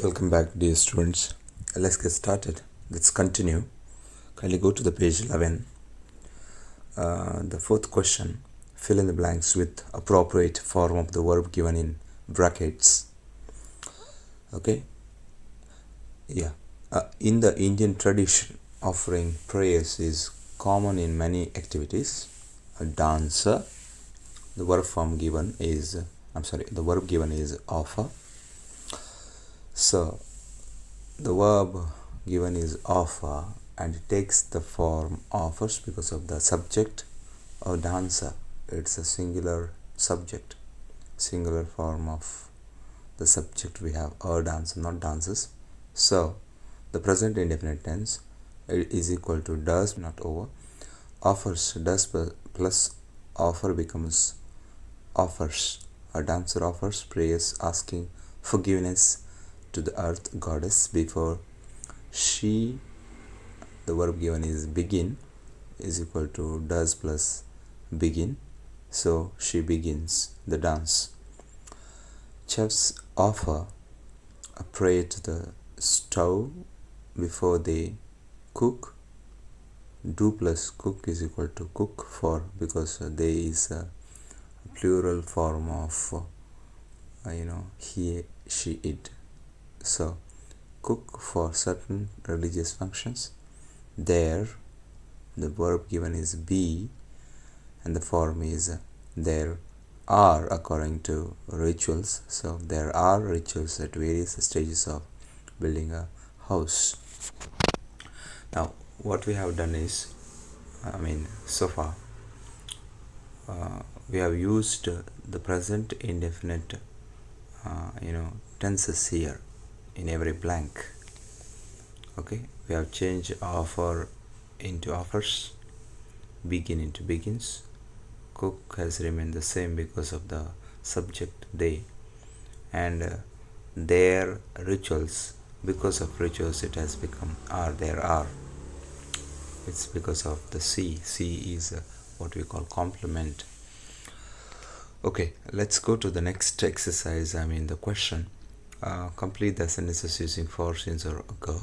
Welcome back, dear students. Let's get started. Let's continue. Kindly go to the page 11. The fourth question. Fill in the blanks with appropriate form of the verb given in brackets. Okay? Yeah. In the Indian tradition, offering prayers is common in many activities. A dancer. The verb given is offer. So, the verb given is offer and it takes the form offers because of the subject or dancer. It's a singular subject, singular form of the subject. We have a dancer, not dances. So, the present indefinite tense is equal to does, not over. Offers, does plus offer becomes offers. A dancer offers prayers asking forgiveness to the earth goddess before she. The verb given is begin is equal to does plus begin, so she begins the dance. Chefs offer a prayer to the stove before they cook. Do plus cook is equal to cook for, because there is a plural form of he, she, it. So cook for certain religious functions. There, the verb given is be and the form is there are according to rituals. So there are rituals at various stages of building a house. Now what we have done is, so far we have used the present indefinite tenses here in every blank. Okay, we have changed offer into offers, begin into begins. Cook has remained the same because of the subject they, and their rituals, because of rituals it has become are. There are, it's because of the C is what we call complement. Okay, let's go to the next exercise. The question. Complete the sentences using for, since, or ago.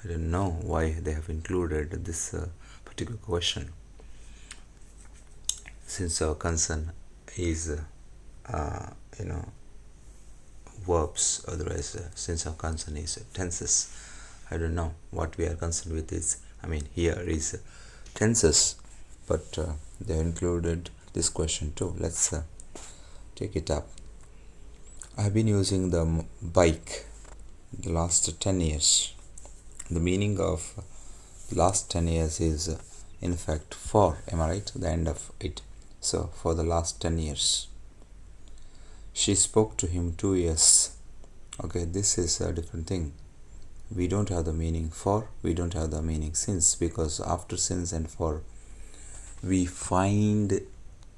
I don't know why they have included this particular question. Since our concern is verbs, otherwise since our concern is tenses. I don't know what we are concerned with is, here is tenses, but they included this question too. Let's take it up. I have been using the bike the last 10 years. The meaning of last 10 years is in fact for, am I right? The end of it. So for the last 10 years. She spoke to him 2 years. Okay, this is a different thing. We don't have the meaning for, we don't have the meaning since, because after since and for we find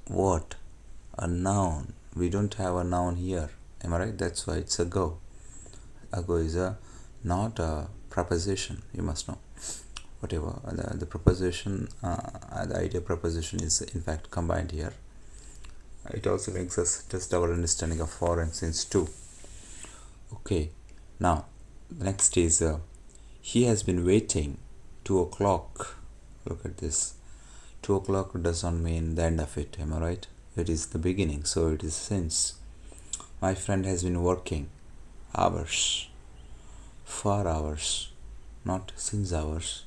what? A noun. We don't have a noun here. Am I right? That's why it's ago. Ago is not a preposition, you must know. Whatever the preposition, the idea preposition is in fact combined here. It also makes us test our understanding of for and since too. Okay, now the next is he has been waiting 2 o'clock. Look at this. 2 o'clock does not mean the end of it, am I right? It is the beginning, so it is since. My friend has been working hours, for hours, not since hours.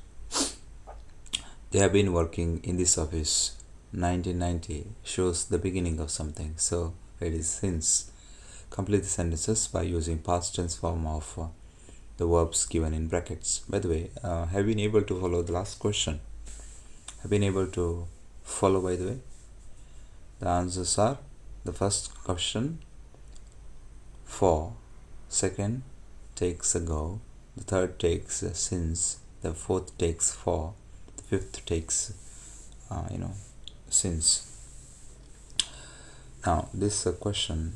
They have been working in this office. 1990 shows the beginning of something, so it is since. Complete the sentences by using past tense form of the verbs given in brackets. By the way, have you been able to follow the last question? Have been able to follow, by the way? The answers are: the first question for, second takes ago, the third takes since, the fourth takes for, the fifth takes since. Now this question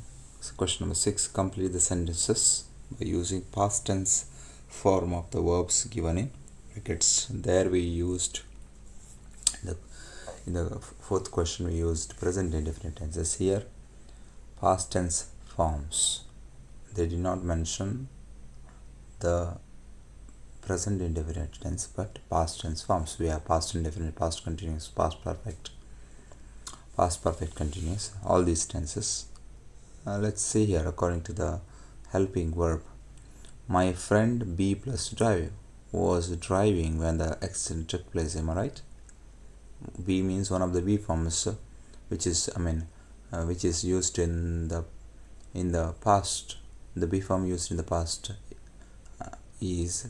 number 6. Complete the sentences by using past tense form of the verbs given in brackets. There we used in the fourth question we used present indefinite tenses. Here past tense forms. They did not mention the present indefinite tense but past tense forms. We have past indefinite, past continuous, past perfect continuous, all these tenses. Let's see here. According to the helping verb, my friend B plus drive was driving when the accident took place. Am I right? B means one of the B forms, which is which is used in the past. The B form used in the past is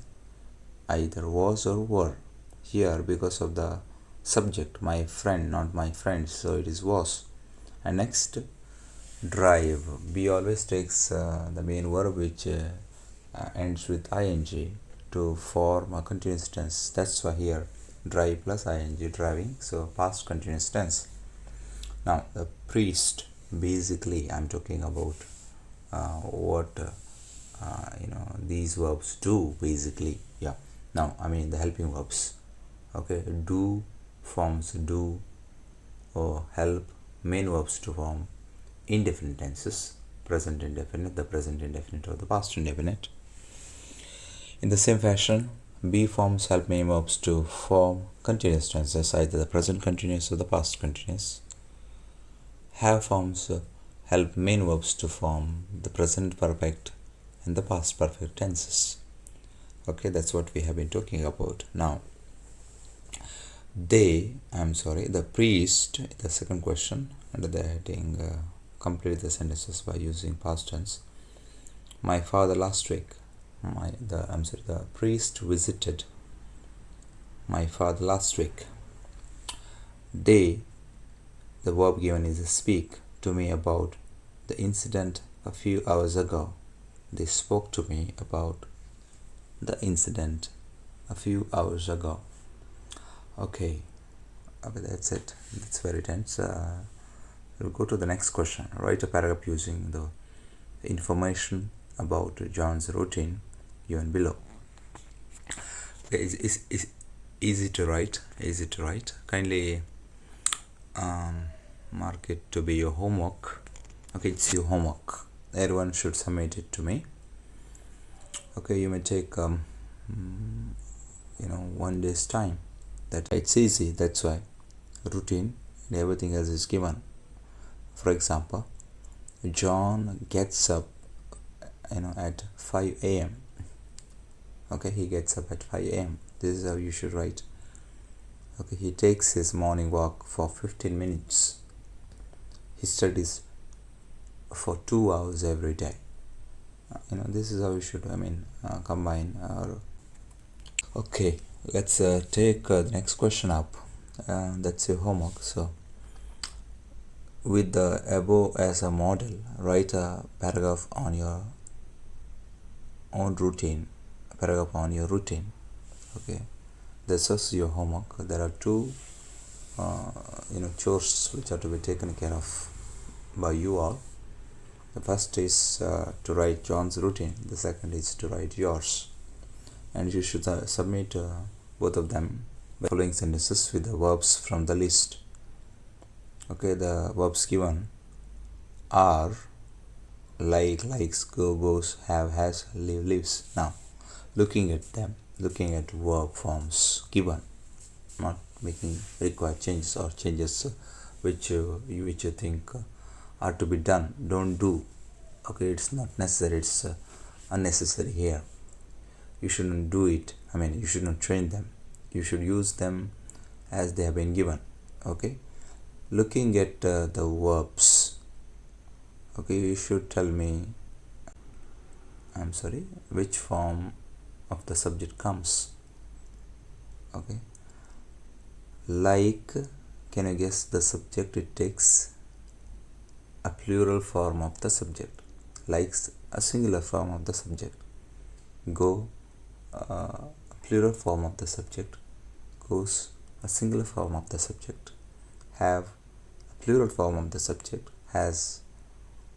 either was or were. Here, because of the subject, my friend, not my friends, so it is was. And next, drive. B always takes the main verb which ends with ing to form a continuous tense. That's why here drive plus ing, driving, so past continuous tense. Now the priest, basically I'm talking about what these verbs do basically. Yeah, now the helping verbs. Okay, do forms do or help main verbs to form indefinite tenses, present indefinite, the present indefinite or the past indefinite. In the same fashion, be forms help main verbs to form continuous tenses, either the present continuous or the past continuous. Have forms help main verbs to form the present perfect and the past perfect tenses. Okay, that's what we have been talking about. Now, the priest, the second question under the heading complete the sentences by using past tense. My father last week. The priest visited my father last week. They, the verb given is speak to me about the incident a few hours ago. They spoke to me about the incident a few hours ago. Okay, that's it. That's very tense. We'll go to the next question. Write a paragraph using the information about John's routine given below. Is easy to write. Kindly mark it to be your homework. Okay, it's your homework. Everyone should submit it to me. Okay, you may take 1 day's time. That it's easy. That's why routine and everything else is given. For example, John gets up at 5 a.m. Okay, he gets up at 5 a.m. This is how you should write. Okay, he takes his morning walk for 15 minutes. He studies for 2 hours every day. This is how you should combine. Okay, let's take the next question up. That's your homework. So with the above as a model, write a paragraph on your own routine. Okay, this is your homework. There are two chores which are to be taken care of by you all. The first is to write John's routine. The second is to write yours, and you should submit both of them by following sentences with the verbs from the list. Okay, the verbs given are like, likes, go, goes, have, has, live, lives. Now, looking at verb forms given, not making required changes or changes which you think are to be done, don't do. Okay, it's not necessary, it's unnecessary here. You shouldn't do it. You should not train them. You should use them as they have been given. Okay, looking at the verbs. Okay, you should tell me which form of the subject comes. Okay, like, can you guess the subject? It takes a plural form of the subject. Likes, a singular form of the subject. Go, a plural form of the subject. Goes, a singular form of the subject. Have, a plural form of the subject. Has,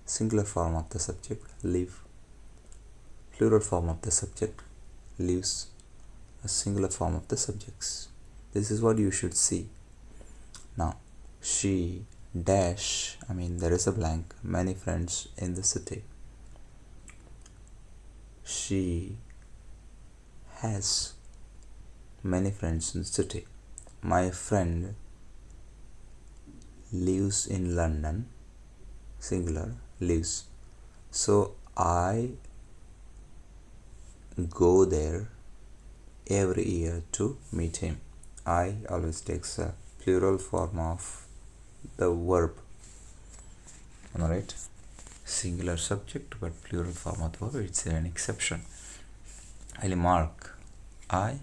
singular form of the subject. Live, plural form of the subject. Lives, a singular form of the subjects. This is what you should see. Now, she dash, there is a blank, many friends in the city. She has many friends in the city. My friend lives in London, singular, lives. So I go there every year to meet him. I always takes a plural form of the verb. Am I right? Singular subject but plural form of the verb. It's an exception. Ali mark. I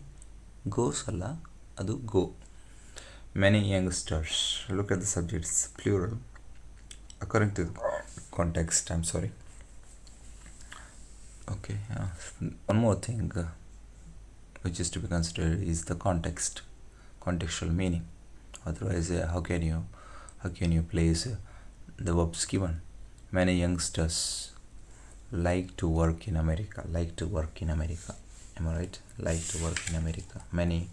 goes alla adu go. Many youngsters. Look at the subject. It's plural. According to the context. I'm sorry. Okay. One more thing which is to be considered is the context, contextual meaning. Otherwise, how can you place the verbs given? Many youngsters like to work in America. Am I right? Like to work in America. Many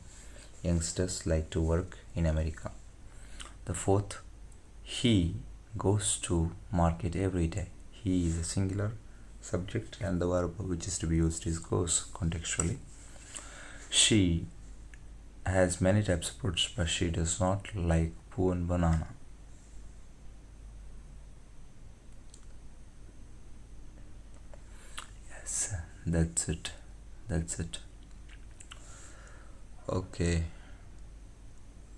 youngsters like to work in America. The fourth, he goes to market every day. He is a singular subject and the verb which is to be used is goes contextually. She has many types of fruits but she does not like poo and banana. Yes, that's it. Okay,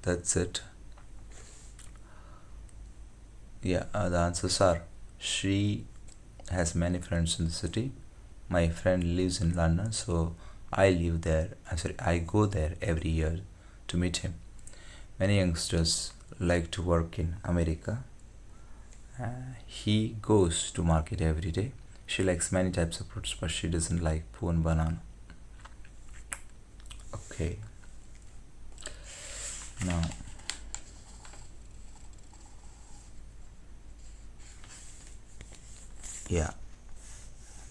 that's it. Yeah, the answers are: she has many friends in the city. My friend lives in London, so I live there. I go there every year to meet him. Many youngsters like to work in America. He goes to market every day. She likes many types of fruits, but she doesn't like poo and banana. Okay. Now, yeah.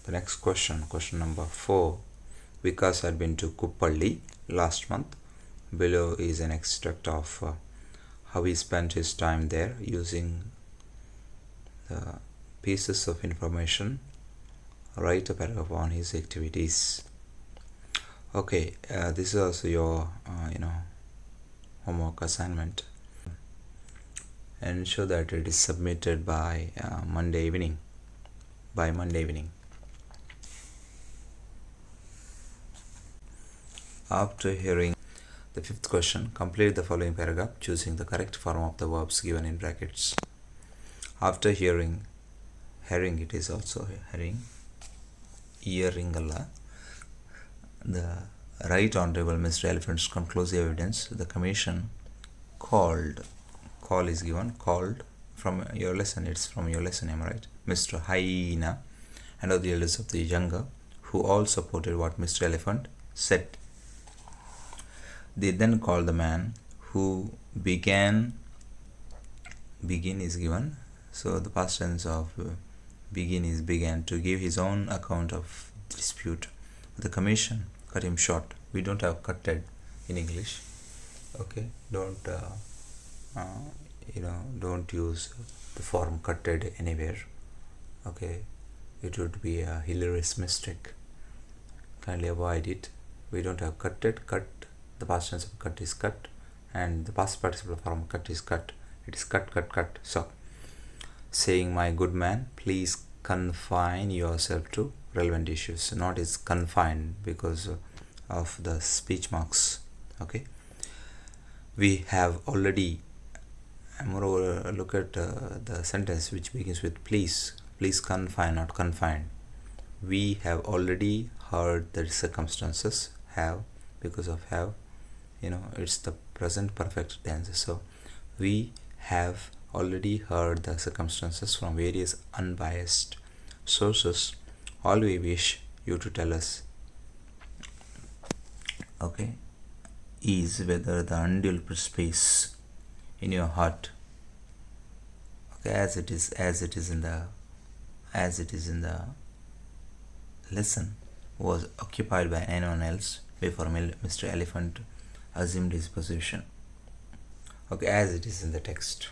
The next question number 4. Vikas had been to Kuppalli last month. Below is an extract of how he spent his time there using the pieces of information. Write a paragraph on his activities. Okay, this is also your homework assignment. Ensure that it is submitted by Monday evening. After hearing the 5th question, complete the following paragraph choosing the correct form of the verbs given in brackets. After hearing, it is also hearing alla. The Right Honorable Mr. Elephant's conclusive evidence, the commission called is given, called from your lesson, it's from your lesson, am I right? Mr. Hyena and all the elders of the younger, who all supported what Mr. Elephant said. They then called the man who begin is given, so the past tense of begin is began, to give his own account of the dispute. The commission cut him short. We don't have cutted in English. Okay, don't use the form cutted anywhere. Okay, it would be a hilarious mistake. Kindly avoid it. We don't have cutted. Cut, the past tense of cut is cut, and the past participle form cut is cut. It is cut. So, saying, my good man, please confine yourself to relevant issues. Not is confined because of the speech marks. Okay, we have already. Moreover, look at the sentence which begins with please confine, not confined. We have already heard the circumstances. Have, because of have, it's the present perfect tense. So we have already heard the circumstances from various unbiased sources. All we wish you to tell us, okay, is whether the undue space in your heart, okay, as it is in the lesson, was occupied by anyone else before Mr. Elephant assumed his position. Okay, as it is in the text.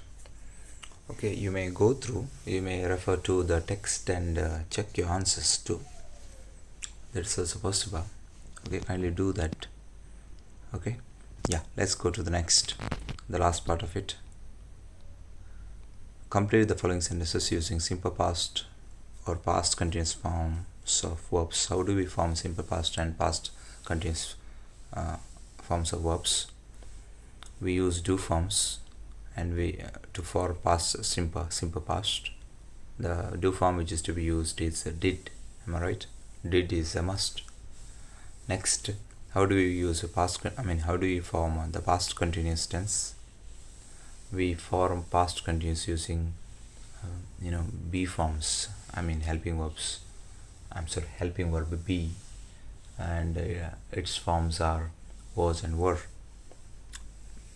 Okay, you may go through, you may refer to the text and check your answers too. That's also possible. Okay, kindly do that. Okay, yeah, let's go to the last part of it. Complete the following sentences using simple past or past continuous forms of verbs. How do we form simple past and past continuous forms of verbs? We use do forms, and we to for past simple past. The do form which is to be used is did. Am I right? Did is a must. Next, how do we use a past? How do we form the past continuous tense? We form past continuous using be forms. Helping verbs. Helping verb be, and its forms are was and were.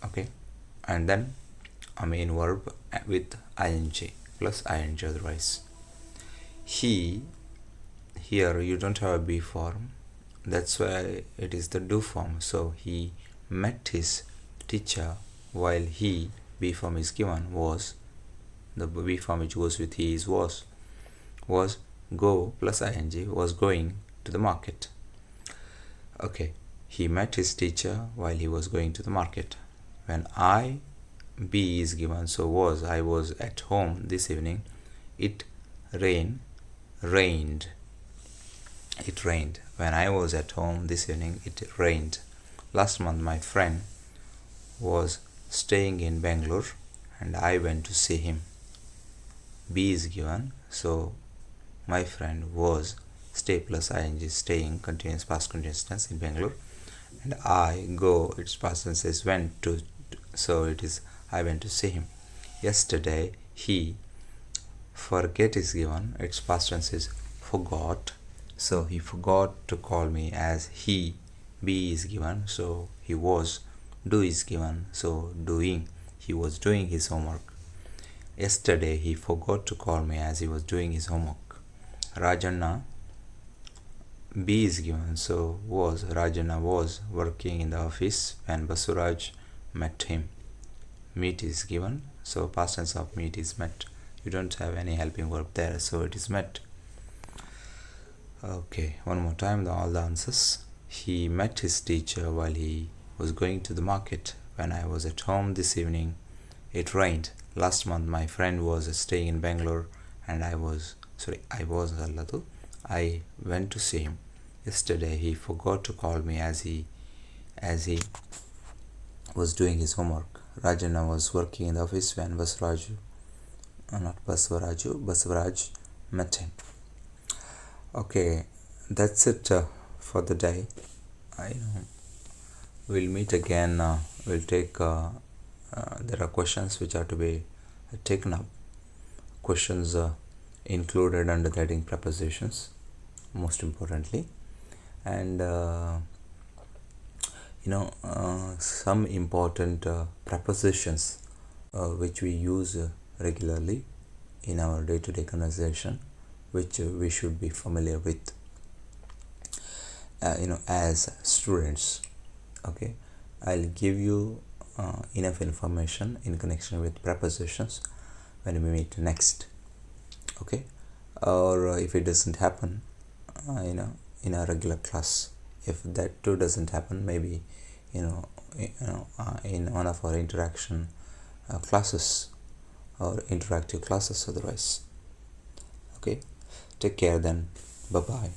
Okay, and then main verb with ing plus ing otherwise. He, here you don't have a be form, that's why it is the do form. So he met his teacher while he, be form is given, was, the be form which goes with he is was go plus ing, was going to the market. Okay, he met his teacher while he was going to the market. When I, be is given, so was, I was at home this evening. It rained. It rained. When I was at home this evening, it rained. Last month my friend was staying in Bangalore and I went to see him. Be is given, so my friend was, stay plus ing, staying, continuous past continuous tense in Bangalore, and I, go, its past tense is went to, so it is I went to see him. Yesterday he, forget is given, its past tense is forgot, so he forgot to call me as he. Be is given, so he was. Do is given, so doing, he was doing his homework. Yesterday he forgot to call me as he was doing his homework. Rajanna, be is given, so was, Rajanna was working in the office when Basuraj met him. Meet is given, so past tense of meet is met. You don't have any helping verb there, so it is met. Okay, one more time, all the answers. He met his teacher while he was going to the market. When I was at home this evening, it rained. Last month my friend was staying in Bangalore and I went to see him. Yesterday he forgot to call me as he was doing his homework. Rajana was working in the office when Basvaraj met him. Okay, that's it for the day. We'll meet again. We'll take there are questions which are to be taken up. Questions included under the heading prepositions, most importantly, and some important prepositions which we use regularly in our day-to-day conversation, which we should be familiar with as students. Okay, I'll give you enough information in connection with prepositions when we meet next. Okay, or if it doesn't happen in a regular class, if that too doesn't happen, maybe in one of our interaction classes or interactive classes otherwise. Okay, take care then. Bye bye.